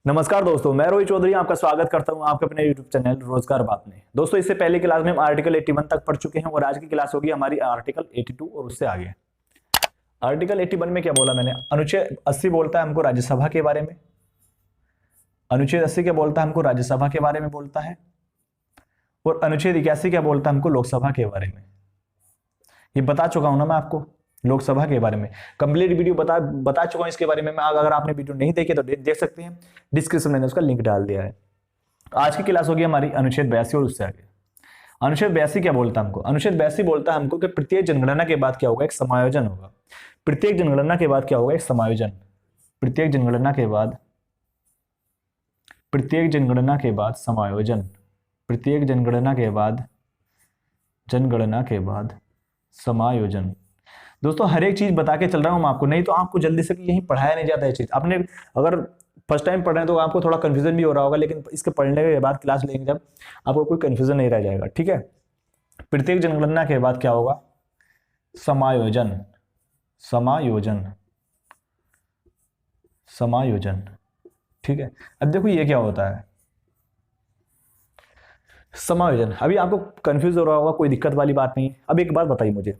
नमस्कार दोस्तों, मैं रोहित चौधरी आपका स्वागत करता हूं आपके अपने YouTube चैनल रोजगार बात में। दोस्तों, इससे पहले क्लास में हम आर्टिकल 81 तक पढ़ चुके हैं और आज की क्लास होगी हमारी आर्टिकल 82 और उससे आगे। आर्टिकल 81 में क्या बोला मैंने? अनुच्छेद 80 बोलता है हमको राज्यसभा के बारे में। अनुच्छेद 80 क्या बोलता है हमको? राज्यसभा के बारे में बोलता है। और अनुच्छेद 81 क्या बोलता है हमको? लोकसभा के बारे में। ये बता चुका हूं ना मैं आपको, लोकसभा के बारे में कंप्लीट वीडियो बता चुका हूं इसके बारे में। मैं अगर आपने वीडियो नहीं देखी तो देख सकते हैं, डिस्क्रिप्शन में मैंने उसका लिंक डाल दिया है। आज की क्लास होगी हमारी अनुच्छेद 82 और उससे आगे। अनुच्छेद 82 क्या बोलता है हमको? अनुच्छेद 82 बोलता है हमको कि प्रत्येक जनगणना के बाद क्या होगा? एक समायोजन होगा। प्रत्येक जनगणना के बाद क्या होगा? एक समायोजन। प्रत्येक जनगणना के बाद समायोजन। प्रत्येक जनगणना के बाद समायोजन। दोस्तों, हर एक चीज बता के चल रहा हूं मैं आपको, नहीं तो आपको जल्दी से यही पढ़ाया नहीं जाता है चीज। आपने अगर फर्स्ट टाइम पढ़ रहे हैं तो आपको थोड़ा कंफ्यूजन भी हो रहा होगा, लेकिन इसके पढ़ने के बाद क्लास लेंगे जब, आपको कोई कंफ्यूजन नहीं रह जाएगा। ठीक है, प्रत्येक जनगणना के बाद क्या होगा? समायोजन। समायोजन। ठीक है, अब देखो ये क्या होता है समायोजन। अभी आपको कंफ्यूज हो रहा होगा, कोई दिक्कत वाली बात नहीं। अब एक बात बताइए मुझे,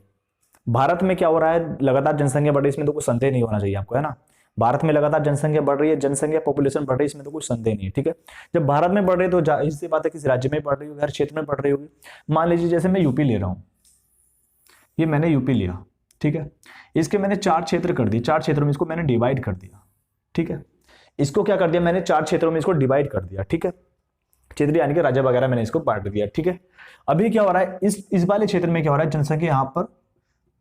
भारत में क्या हो रहा है? लगातार जनसंख्या बढ़ रही है, इसमें तो कोई संदेह नहीं होना चाहिए आपको, है ना। भारत में लगातार जनसंख्या बढ़ रही है, जनसंख्या पॉपुलेशन बढ़ रही है, इसमें तो कोई संदेह नहीं है। ठीक है, जब भारत में बढ़ रही है तो जाहिर सी बात है किसी राज्य में बढ़ रही होगी, हर क्षेत्र में बढ़ रही होगी। मान लीजिए जैसे मैं यूपी ले रहा हूं, ये मैंने यूपी लिया। ठीक है, इसके मैंने 4 क्षेत्र कर दिए, 4 क्षेत्रों में इसको मैंने डिवाइड कर दिया। ठीक है, इसको क्या कर दिया मैंने? 4 क्षेत्रों में इसको डिवाइड कर दिया। ठीक है, क्षेत्र यानी कि राज्य वगैरह मैंने इसको बांट दिया। ठीक है, अभी क्या हो रहा है? इस वाले क्षेत्र में क्या हो रहा है? जनसंख्या यहां पर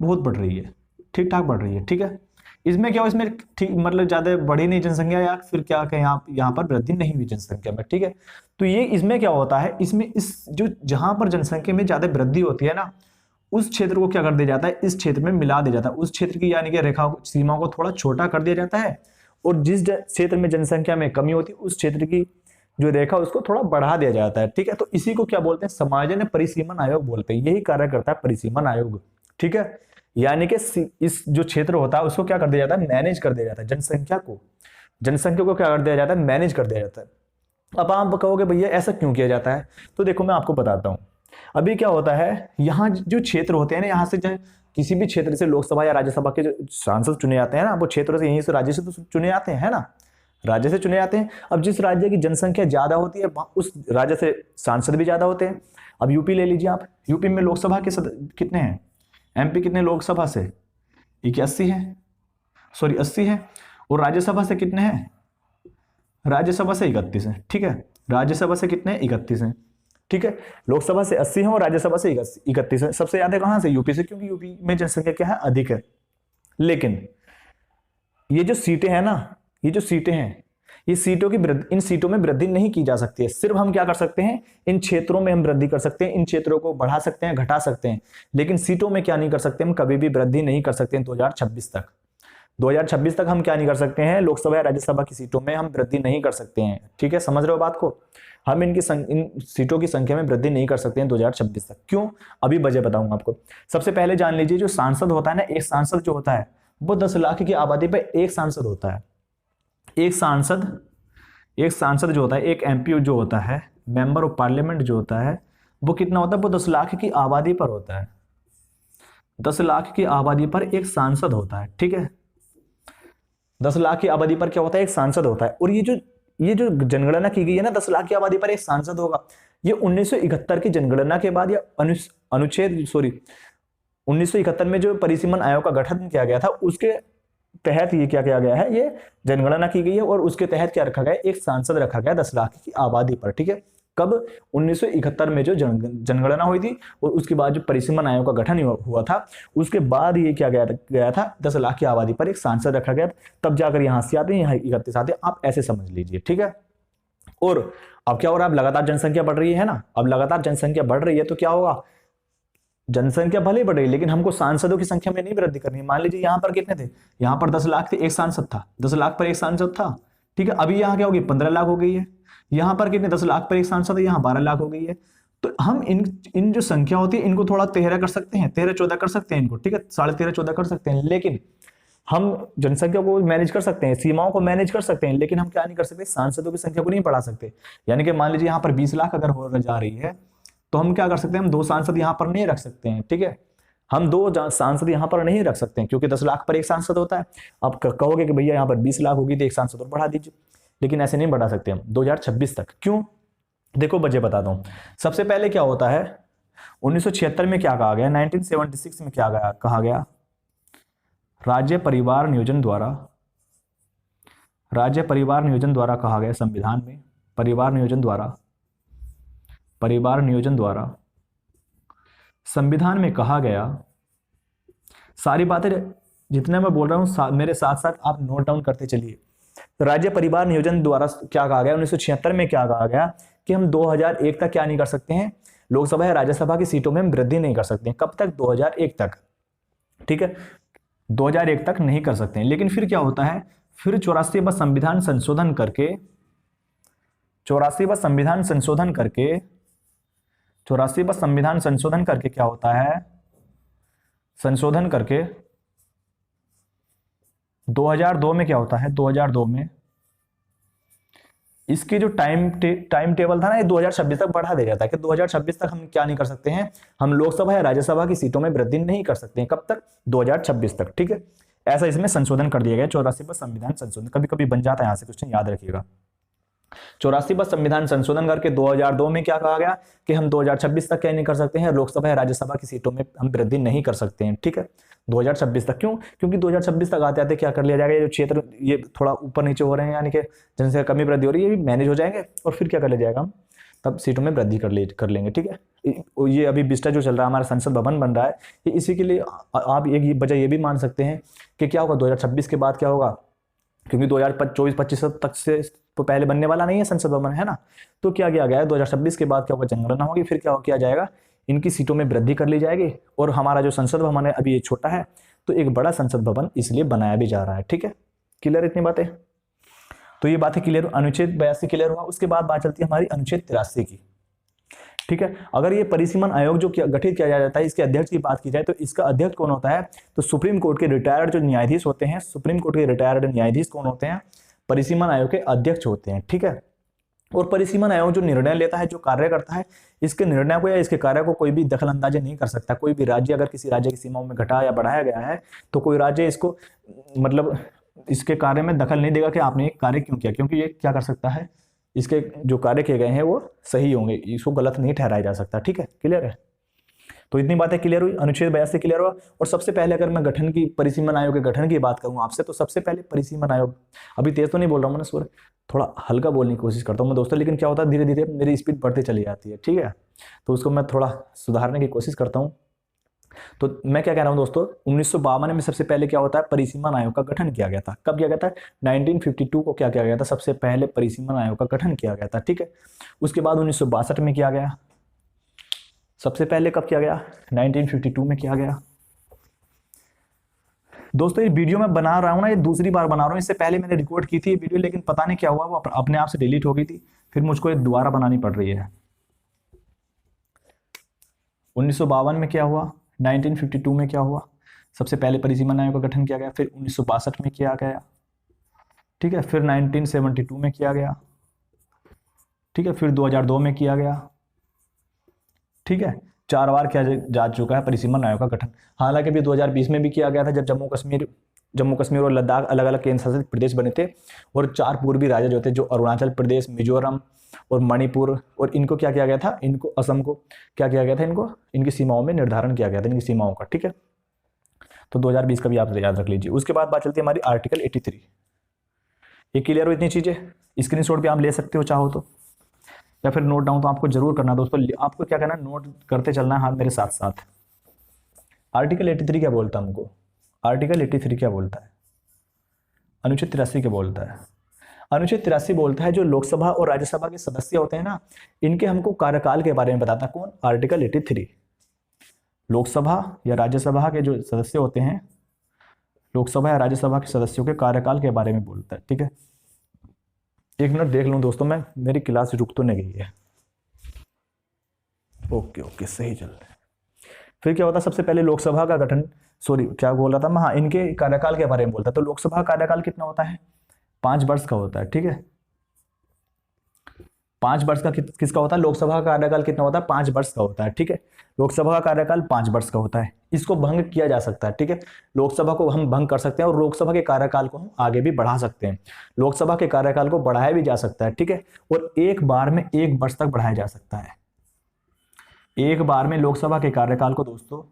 बहुत बढ़ रही है, ठीक ठाक बढ़ रही है। ठीक है, इसमें क्या हो? इसमें ठीक मतलब ज्यादा बढ़ी नहीं जनसंख्या, या फिर क्या कहें यहाँ पर वृद्धि नहीं हुई जनसंख्या में। ठीक है, तो ये इसमें क्या होता है? इसमें इस जो जहां पर जनसंख्या में ज्यादा वृद्धि होती है ना, उस क्षेत्र को क्या कर दिया जाता है? इस क्षेत्र में मिला दिया जाता है। उस क्षेत्र की यानी कि रेखा सीमा को थोड़ा छोटा कर दिया जाता है, और जिस क्षेत्र में जनसंख्या में कमी होती है उस क्षेत्र की जो रेखा उसको थोड़ा बढ़ा दिया जाता है। ठीक है, तो इसी को क्या बोलते हैं? समायोजन परिसीमन आयोग बोलते हैं। यही कार्य करता है परिसीमन आयोग। ठीक है, यानी कि इस जो क्षेत्र होता है उसको क्या कर दिया जाता है? मैनेज कर दिया जाता है। जनसंख्या को क्या कर दिया जाता है? मैनेज कर दिया जाता है। अब आप कहोगे भैया ऐसा क्यों किया जाता है? तो देखो मैं आपको बताता हूं। अभी क्या होता है, यहाँ जो क्षेत्र होते हैं ना, यहाँ से किसी भी क्षेत्र से लोकसभा या राज्यसभा के जो सांसद चुने जाते हैं ना, वो क्षेत्रों से, यहीं से राज्य से तो चुने जाते हैं, है ना। राज्य से चुने जाते हैं। अब जिस राज्य की जनसंख्या ज्यादा होती है उस राज्य से सांसद भी ज्यादा होते हैं। अब यूपी ले लीजिए आप, यूपी में लोकसभा के कितने हैं? एमपी कितने लोकसभा से? 81 है, सॉरी 80 है। और राज्यसभा से कितने हैं? राज्यसभा से 31 है। ठीक है, राज्यसभा से कितने हैं? 31 है। ठीक है, लोकसभा से 80 है और राज्यसभा से 31 है। सबसे ज्यादा कहां से? यूपी से, क्योंकि यूपी में जनसंख्या क्या है? अधिक है। लेकिन ये जो सीटें हैं ना, ये जो सीटें हैं, ये सीटों की इन सीटों में वृद्धि नहीं की जा सकती है। सिर्फ हम क्या कर सकते हैं? इन क्षेत्रों में हम वृद्धि कर सकते हैं, इन क्षेत्रों को बढ़ा सकते हैं, घटा सकते हैं, लेकिन सीटों में क्या नहीं कर सकते? हम कभी भी वृद्धि नहीं कर सकते हैं 2026 तक। 2026 तक हम क्या नहीं कर सकते हैं? लोकसभा या राज्यसभा की सीटों में हम वृद्धि नहीं कर सकते हैं। ठीक है, समझ रहे हो बात को? हम इन सीटों की संख्या में वृद्धि नहीं कर सकते हैं 2026 तक। क्यों? अभी वजह बताऊंगा आपको। सबसे पहले जान लीजिए, जो सांसद होता है ना, एक सांसद जो होता है वो 10 लाख की आबादी पर एक सांसद होता है। एक सांसद जो होता है, एक एमपी जो होता है, मेंबर ऑफ पार्लियामेंट जो होता है, वो कितना होता है? वो 10 लाख की आबादी पर होता है। 10 लाख की आबादी पर एक सांसद होता है। ठीक है, 10 लाख की आबादी पर क्या होता है? एक सांसद होता है। और ये जो जनगणना की गई है ना, 10 लाख की आबादी पर एक सांसद होगा, ये 1971 की जनगणना के बाद या अनुच्छेद 1971 में जो परिसीमन आयोग का गठन किया गया था उसके तहत ये क्या किया गया है? ये जनगणना की गई है, और उसके तहत क्या रखा गया? एक सांसद रखा गया 10 लाख की आबादी पर। ठीक है, कब? 1971 में जो जनगणना हुई थी और उसके बाद जो परिसीमन आयोग का गठन हुआ था, उसके बाद ये क्या गया था? 10 लाख की आबादी पर एक सांसद रखा गया, तब जाकर यहां से आते हैं, यहाँ 31 आते हैं। आप ऐसे समझ लीजिए। ठीक है, और अब क्या हो रहा है? अब लगातार जनसंख्या बढ़ रही है ना। अब लगातार जनसंख्या बढ़ रही है तो क्या होगा? जनसंख्या भले ही बढ़ रही है, लेकिन हमको सांसदों की संख्या में नहीं वृद्धि करनी है। मान लीजिए यहाँ पर कितने थे? यहाँ पर 10 लाख थे, एक सांसद था, 10 लाख पर एक सांसद था। ठीक है, अभी यहाँ क्या होगी? 15 लाख हो गई है। यहाँ पर कितने? 10 लाख पर एक सांसद है, यहाँ 12 लाख हो गई है। तो हम इन जो संख्या होती है इनको थोड़ा 13 कर सकते हैं, 13-14 कर सकते हैं इनको। ठीक है, 13.5-14 कर सकते हैं, लेकिन हम जनसंख्या को मैनेज कर सकते हैं, सीमाओं को मैनेज कर सकते हैं, लेकिन हम क्या नहीं कर सकते, सांसदों की संख्या को नहीं बढ़ा सकते। यानी कि मान लीजिए यहाँ पर 20 लाख अगर हो जा रही है, तो हम क्या कर सकते हैं, हम 2 सांसद यहाँ पर नहीं रख सकते हैं, ठीक है। हम 2 सांसद यहाँ पर नहीं रख सकते हैं, क्योंकि 10 लाख पर एक सांसद होता है। अब कहोगे कि भैया यहाँ पर 20 लाख होगी तो एक सांसद और बढ़ा दीजिए, लेकिन ऐसे नहीं बढ़ा सकते हम 2026 तक। क्यों? देखो वजह बताता हूँ। सबसे पहले क्या होता है, 1976 में क्या कहा गया, 1976 में क्या कहा गया, राज्य परिवार नियोजन द्वारा कहा गया संविधान में, परिवार नियोजन द्वारा संविधान में कहा गया। सारी बातें जितने मैं बोल रहा हूं मेरे साथ साथ आप नोट डाउन करते चलिए। राज्य परिवार नियोजन द्वारा क्या कहा गया, 1976 में क्या कहा गया कि हम 2001 तक क्या नहीं कर सकते हैं, लोकसभा या राज्यसभा की सीटों में हम वृद्धि नहीं कर सकते हैं। कब तक? 2001 तक, ठीक है, 2001 तक नहीं कर सकते हैं। लेकिन फिर क्या होता है, फिर 84वां संविधान संशोधन करके 84वां संविधान संशोधन करके क्या होता है, संशोधन करके 2002 में क्या होता है, 2002 में इसके जो टाइम टेबल था ना, ये 2026 तक बढ़ा दिया जाता है कि 2026 तक हम क्या नहीं कर सकते हैं, हम लोकसभा या राज्यसभा की सीटों में वृद्धि नहीं कर सकते हैं। कब तक? 2026 तक, ठीक है। ऐसा इसमें संशोधन कर दिया गया, 84वां संविधान संशोधन। कभी कभी बन जाता है यहाँ से क्वेश्चन, याद रखिएगा। 84वां संविधान संशोधन करके 2002 में क्या कहा गया कि हम 2026 तक क्या नहीं कर सकते हैं, लोकसभा या राज्यसभा की सीटों में हम वृद्धि नहीं कर सकते हैं, ठीक है, 2026 तक। क्यों? क्योंकि 2026 तक आते आते क्या कर लिया जाएगा, ये जो क्षेत्र ये थोड़ा ऊपर नीचे हो रहे हैं, यानी कि जनसंख्या कमी वृद्धि हो रही है, ये भी मैनेज हो जाएंगे, और फिर क्या कर लिया जाएगा, हम तब सीटों में वृद्धि कर लेंगे, ठीक है। ये अभी बिस्टा जो चल रहा है, हमारा संसद भवन बन रहा है, ये इसी के लिए आप एक वजह ये भी मान सकते हैं कि क्या होगा 2026 के बाद क्या होगा, क्योंकि 2024-25 तक से तो पहले बनने वाला नहीं है संसद भवन, है ना। तो क्या किया गया है, 2026 के बाद क्या होगा, जनगणना होगी, फिर क्या किया जाएगा, इनकी सीटों में वृद्धि कर ली जाएगी, और हमारा जो संसद भवन है अभी ये छोटा है, तो एक बड़ा संसद भवन इसलिए बनाया भी जा रहा है, ठीक है। क्लियर इतनी बातें? तो ये बातें क्लियर, अनुच्छेद 82 क्लियर हुआ। उसके बाद बात चलती है हमारी अनुच्छेद 83 की, ठीक है। अगर ये परिसीमन आयोग जो गठित किया जाता है, इसके अध्यक्ष की बात की जाए तो इसका अध्यक्ष कौन होता है, तो सुप्रीम कोर्ट के रिटायर्ड जो न्यायाधीश होते हैं, सुप्रीम कोर्ट के रिटायर्ड न्यायाधीश कौन होते हैं, परिसीमन आयोग के अध्यक्ष होते हैं, ठीक है। और परिसीमन आयोग जो निर्णय लेता है, जो कार्य करता है, इसके निर्णय को या इसके कार्य को कोई भी दखल अंदाजी नहीं कर सकता। कोई भी राज्य अगर किसी राज्य की सीमाओं में घटाया या बढ़ाया गया है, तो कोई राज्य इसको मतलब इसके कार्य में दखल नहीं देगा कि आपने एक कार्य क्यों किया, क्योंकि ये क्या कर सकता है, इसके जो कार्य किए गए हैं वो सही होंगे, इसको गलत नहीं ठहराया जा सकता, ठीक है। क्लियर है? तो इतनी बातें क्लियर हुई, अनुच्छेद 82 क्लियर हुआ। और सबसे पहले अगर मैं गठन की, परिसीमन आयोग के गठन की बात करूं आपसे, तो सबसे पहले परिसीमन आयोग, अभी तेज तो नहीं बोल रहा हूं मैं सूर्य, थोड़ा हल्का बोलने की कोशिश करता हूं मैं दोस्तों, लेकिन क्या होता है धीरे धीरे मेरी स्पीड बढ़ती चली जाती है, ठीक है, तो उसको मैं थोड़ा सुधारने की कोशिश करता हूँ। तो मैं क्या कह रहा हूं दोस्तों, 1952 में सबसे पहले क्या होता है, परिसीमन आयोग का गठन किया गया था। कब किया गया था? 1952 को क्या किया गया था, सबसे पहले परिसीमन आयोग का गठन किया गया था, ठीक है। उसके बाद 1962 में किया गया, सबसे पहले कब किया गया, 1952 में किया गया। दोस्तों ये वीडियो मैं बना रहा हूँ ना, ये दूसरी बार बना रहा हूँ, इससे पहले मैंने रिकॉर्ड की थी ये वीडियो, लेकिन पता नहीं क्या हुआ, वो अपने आप से डिलीट हो गई थी, फिर मुझको ये दोबारा बनानी पड़ रही है। 1952 में क्या हुआ, 1952 में क्या हुआ, सबसे पहले परिसीमन आयोग का गठन किया गया, फिर 1962 में किया गया, ठीक है, फिर 1972 में किया गया, ठीक है, फिर 2002 में किया गया, ठीक है। 4 बार किया जा चुका है परिसीमन आयोग का गठन। हालांकि अभी 2020 में भी किया गया था, जब जम्मू कश्मीर और लद्दाख अलग अलग केंद्र शासित प्रदेश बने थे, और 4 पूर्वी राज्य जो थे, जो अरुणाचल प्रदेश, मिजोरम और मणिपुर, और इनको क्या किया गया था, इनको असम को क्या किया गया था, इनको इनकी सीमाओं में निर्धारण किया गया था, इनकी सीमाओं का, ठीक है। तो 2020 का भी आप याद रख लीजिए। उसके बाद बात चलती है हमारी आर्टिकल 83। ये क्लियर हो इतनी चीजें, स्क्रीनशॉट भी आप ले सकते हो चाहो तो, या फिर नोट डाउन तो आपको जरूर करना दोस्तों, आपको क्या करना है, नोट करते चलना है हाथ मेरे साथ साथ। आर्टिकल 83 क्या बोलता है हमको, आर्टिकल 83 क्या बोलता है, अनुच्छेद 83 क्या बोलता है। अनुच्छेद 83 बोलता है जो लोकसभा और राज्यसभा के सदस्य होते हैं ना, इनके हमको कार्यकाल के बारे में बताता है। कौन? आर्टिकल 83। लोकसभा या राज्यसभा के जो सदस्य होते हैं, लोकसभा या राज्यसभा के सदस्यों के कार्यकाल के बारे में बोलता है, ठीक है। एक मिनट देख लूं दोस्तों, मैं मेरी क्लास रुक तो नहीं गई है, ओके सही चल रहा है। फिर क्या होता है, सबसे पहले लोकसभा का गठन सॉरी क्या बोल रहा था मैं, हाँ इनके कार्यकाल के बारे में बोलता। तो लोकसभा का कार्यकाल कितना होता है, 5 वर्ष का होता है, ठीक है। 5 वर्ष का किसका होता है, लोकसभा का कार्यकाल कितना होता है, 5 वर्ष का होता है, ठीक है। लोकसभा का कार्यकाल 5 वर्ष का होता है, इसको भंग किया जा सकता है, ठीक है। लोकसभा को हम भंग कर सकते हैं और लोकसभा के कार्यकाल को हम आगे भी बढ़ा सकते हैं। लोकसभा के कार्यकाल को बढ़ाया भी जा सकता है, ठीक है, और एक बार में 1 वर्ष तक बढ़ाया जा सकता है। एक बार में लोकसभा के कार्यकाल को दोस्तों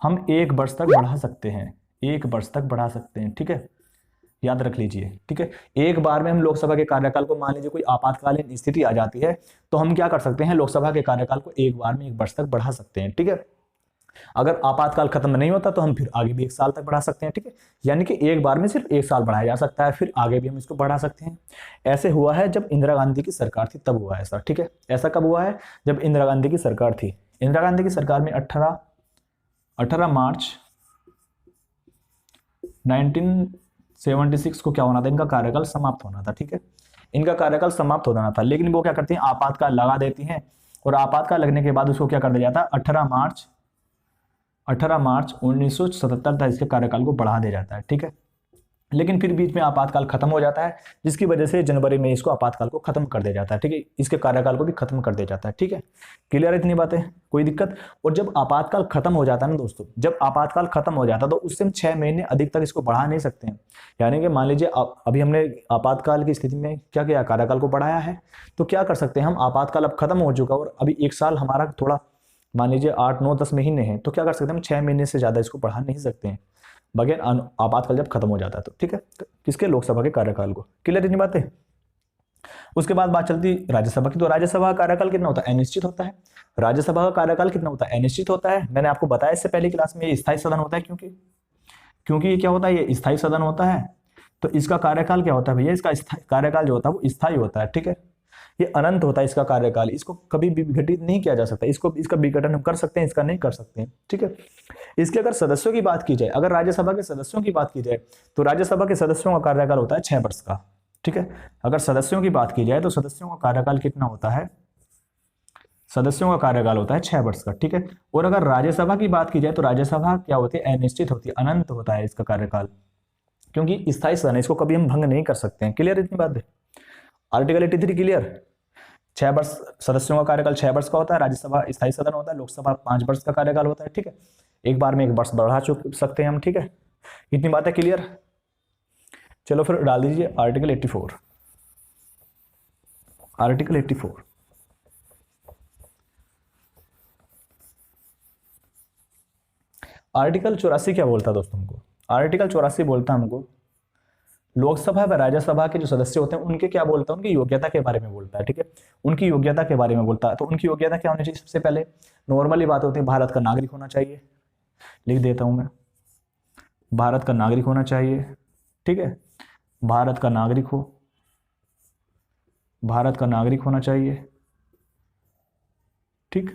हम 1 वर्ष तक बढ़ा सकते हैं, 1 वर्ष तक बढ़ा सकते हैं, ठीक है, याद रख लीजिए, ठीक है। एक बार में हम लोकसभा के कार्यकाल को, मान लीजिए कोई आपातकालीन स्थिति आ जाती है तो हम क्या कर सकते हैं, लोकसभा के कार्यकाल को एक बार में 1 वर्ष तक बढ़ा सकते हैं, ठीक है। अगर आपातकाल खत्म नहीं होता तो हम फिर आगे भी 1 साल तक बढ़ा सकते हैं, ठीक है। यानी कि एक बार में सिर्फ 1 साल बढ़ाया जा सकता है, फिर आगे भी हम इसको बढ़ा सकते हैं। ऐसे हुआ है जब इंदिरा गांधी की सरकार थी तब हुआ ऐसा, ठीक है। ऐसा कब हुआ है, जब इंदिरा गांधी की सरकार थी। इंदिरा गांधी की सरकार में 18 मार्च 1976 को क्या होना था, इनका कार्यकाल समाप्त होना था, ठीक है। इनका कार्यकाल समाप्त होना था, लेकिन वो क्या करती हैं, आपातकाल लगा देती हैं, और आपातकाल लगने के बाद उसको क्या कर दिया जाता है, 18 मार्च 1977 तक इसके कार्यकाल को बढ़ा दिया जाता है, ठीक है। लेकिन फिर बीच में आपातकाल खत्म हो जाता है, जिसकी वजह से जनवरी में इसको आपातकाल को खत्म कर दिया जाता है, ठीक है। इसके कार्यकाल को भी खत्म कर दिया जाता है, ठीक है। क्लियर है इतनी बातें, कोई दिक्कत। और जब आपातकाल खत्म हो जाता है ना दोस्तों, जब आपातकाल खत्म हो जाता है तो उससे हम 6 महीने अधिक तक इसको बढ़ा नहीं सकते हैं। यानी कि मान लीजिए अभी हमने आपातकाल की स्थिति में क्या किया, कार्यकाल को बढ़ाया है, तो क्या कर सकते हैं हम, आपातकाल अब खत्म हो चुका और अभी 1 साल हमारा थोड़ा, मान लीजिए 8, 9, 10 महीने हैं, तो क्या कर सकते हैं हम 6 महीने से ज्यादा इसको बढ़ा नहीं सकते हैं, बगैर आपातकाल जब खत्म हो जाता है तो, ठीक है। तो किसके, लोकसभा के कार्यकाल को। क्लियर इतनी बातें। उसके बाद बात चलती राज्यसभा की। तो राज्यसभा का कार्यकाल कितना होता है, अनिश्चित होता है। राज्यसभा का कार्यकाल कितना होता है, अनिश्चित होता है। मैंने आपको बताया इससे पहले क्लास में, ये स्थायी सदन होता है, क्योंकि ये क्या होता है, ये स्थायी सदन होता है। तो इसका कार्यकाल क्या होता है भैया, इसका कार्यकाल जो होता है वो स्थायी होता है, ठीक है। ये अनंत होता है इसका कार्यकाल, इसको कभी भी विघटित नहीं किया जा सकता। इसका विघटन हम कर सकते हैं, इसका नहीं कर सकते हैं, ठीक है। इसके अगर सदस्यों की बात की जाए, अगर राज्यसभा के सदस्यों की बात की जाए, तो राज्यसभा के सदस्यों का कार्यकाल होता है 6 वर्ष का, ठीक है। अगर सदस्यों की बात की जाए तो सदस्यों का कार्यकाल कितना होता है, सदस्यों का कार्यकाल होता है 6 वर्ष का, ठीक है। और अगर राज्यसभा की बात की जाए तो राज्यसभा क्या होती है, अनिश्चित होती है, अनंत होता है इसका कार्यकाल, क्योंकि स्थायी सदन है, इसको कभी हम भंग नहीं कर सकते हैं। क्लियर इतनी बात है। Article 83 clear. 6 वर्ष सदस्यों का कार्यकाल 6 वर्ष का होता है, राज्यसभा स्थायी सदन होता है, लोकसभा 5 वर्ष का कार्यकाल होता है, ठीक है। एक बार में 1 वर्ष बढ़ा सकते हैं हम, ठीक है। इतनी बात है क्लियर। चलो फिर डाल दीजिए आर्टिकल 84। आर्टिकल 84 आर्टिकल 84 क्या बोलता है दोस्तों हमको, आर्टिकल 84 बोलता है हमको लोकसभा व राज्यसभा के जो सदस्य होते हैं उनके क्या बोलता है, उनकी योग्यता के बारे में बोलता है, ठीक है। उनकी योग्यता के बारे में बोलता है। तो उनकी योग्यता क्या होनी चाहिए, सबसे पहले नॉर्मली बात होती है, भारत का नागरिक होना चाहिए, लिख देता हूं मैं, भारत का नागरिक होना चाहिए, ठीक है। भारत का नागरिक हो, भारत का नागरिक होना चाहिए, ठीक।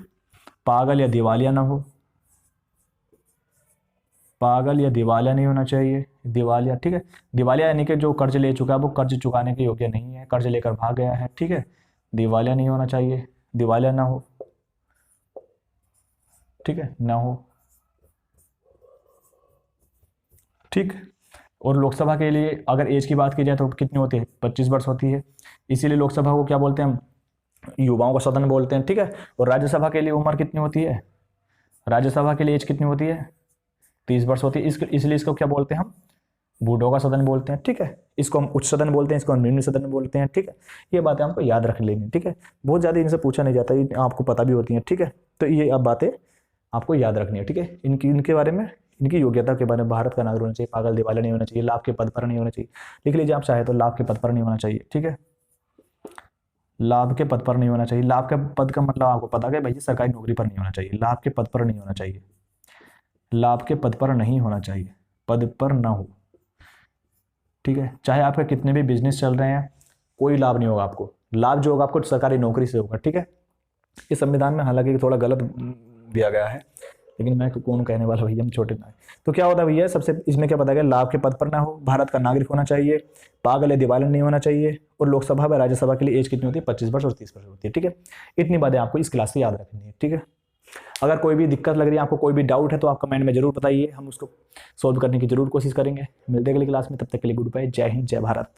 पागल या दिवालिया ना हो, पागल या दिवालिया नहीं होना चाहिए, दिवालिया, ठीक है। दिवालिया यानी कि जो कर्ज ले चुका है वो कर्ज चुकाने के योग्य नहीं है, कर्ज लेकर भाग गया है, ठीक है। दिवालिया नहीं होना चाहिए, दिवालिया ना हो, ठीक है, ना हो, ठीक। और लोकसभा के लिए अगर एज की बात की जाए तो कितनी होती है, 25 वर्ष होती है। इसीलिए लोकसभा को क्या बोलते हैं हम, युवाओं का सदन बोलते हैं, ठीक है। और राज्यसभा के लिए उम्र कितनी होती है, राज्यसभा के लिए एज कितनी होती है, 30 वर्ष होती है। इसलिए इसको क्या बोलते हैं हम, बूढ़ों का सदन बोलते हैं, ठीक है। इसको हम उच्च सदन बोलते हैं, इसको हम निम्न सदन बोलते हैं, ठीक है। ये बातें हमको याद रख लेनी, ठीक है। बहुत ज़्यादा इनसे पूछा नहीं जाता, ये आपको पता भी होती है, ठीक है। तो ये अब बातें आपको याद रखनी है, ठीक है। इनके बारे में, इनकी योग्यता के बारे में, भारत का नागरिक होना चाहिए, पागल दिवालिया नहीं होना चाहिए, लाभ के पद पर नहीं होना चाहिए, लिख लीजिए आप चाहे तो, लाभ के पद पर नहीं होना चाहिए, ठीक है। लाभ के पद पर नहीं होना चाहिए। लाभ के पद का मतलब आपको पता है भैया, सरकारी नौकरी पर नहीं होना चाहिए, लाभ के पद पर नहीं होना चाहिए, लाभ के पद पर नहीं होना चाहिए, पद पर ना हो, ठीक है। चाहे आपके कितने भी बिजनेस चल रहे हैं, कोई लाभ नहीं होगा आपको, लाभ जो होगा आपको सरकारी नौकरी से होगा, ठीक है। इस संविधान में हालांकि थोड़ा गलत दिया गया है, लेकिन मैं कौन कहने वाला भैया, हम छोटे ना है। तो क्या होता है भैया, सबसे इसमें क्या बताया गया, लाभ के पद पर ना हो, भारत का नागरिक होना चाहिए, पागल या दिवालिया नहीं होना चाहिए, और लोकसभा व राज्यसभा के लिए एज कितनी होती है, 25 वर्ष और 30 वर्ष होती है, ठीक है। इतनी बातें आपको इस क्लास से याद रखनी है, ठीक है। अगर कोई भी दिक्कत लग रही है आपको, कोई भी डाउट है, तो आप कमेंट में जरूर बताइए, हम उसको सॉल्व करने की जरूर कोशिश करेंगे। मिलते हैं अगली क्लास में, तब तक के लिए गुड बाय, जय हिंद, जय भारत।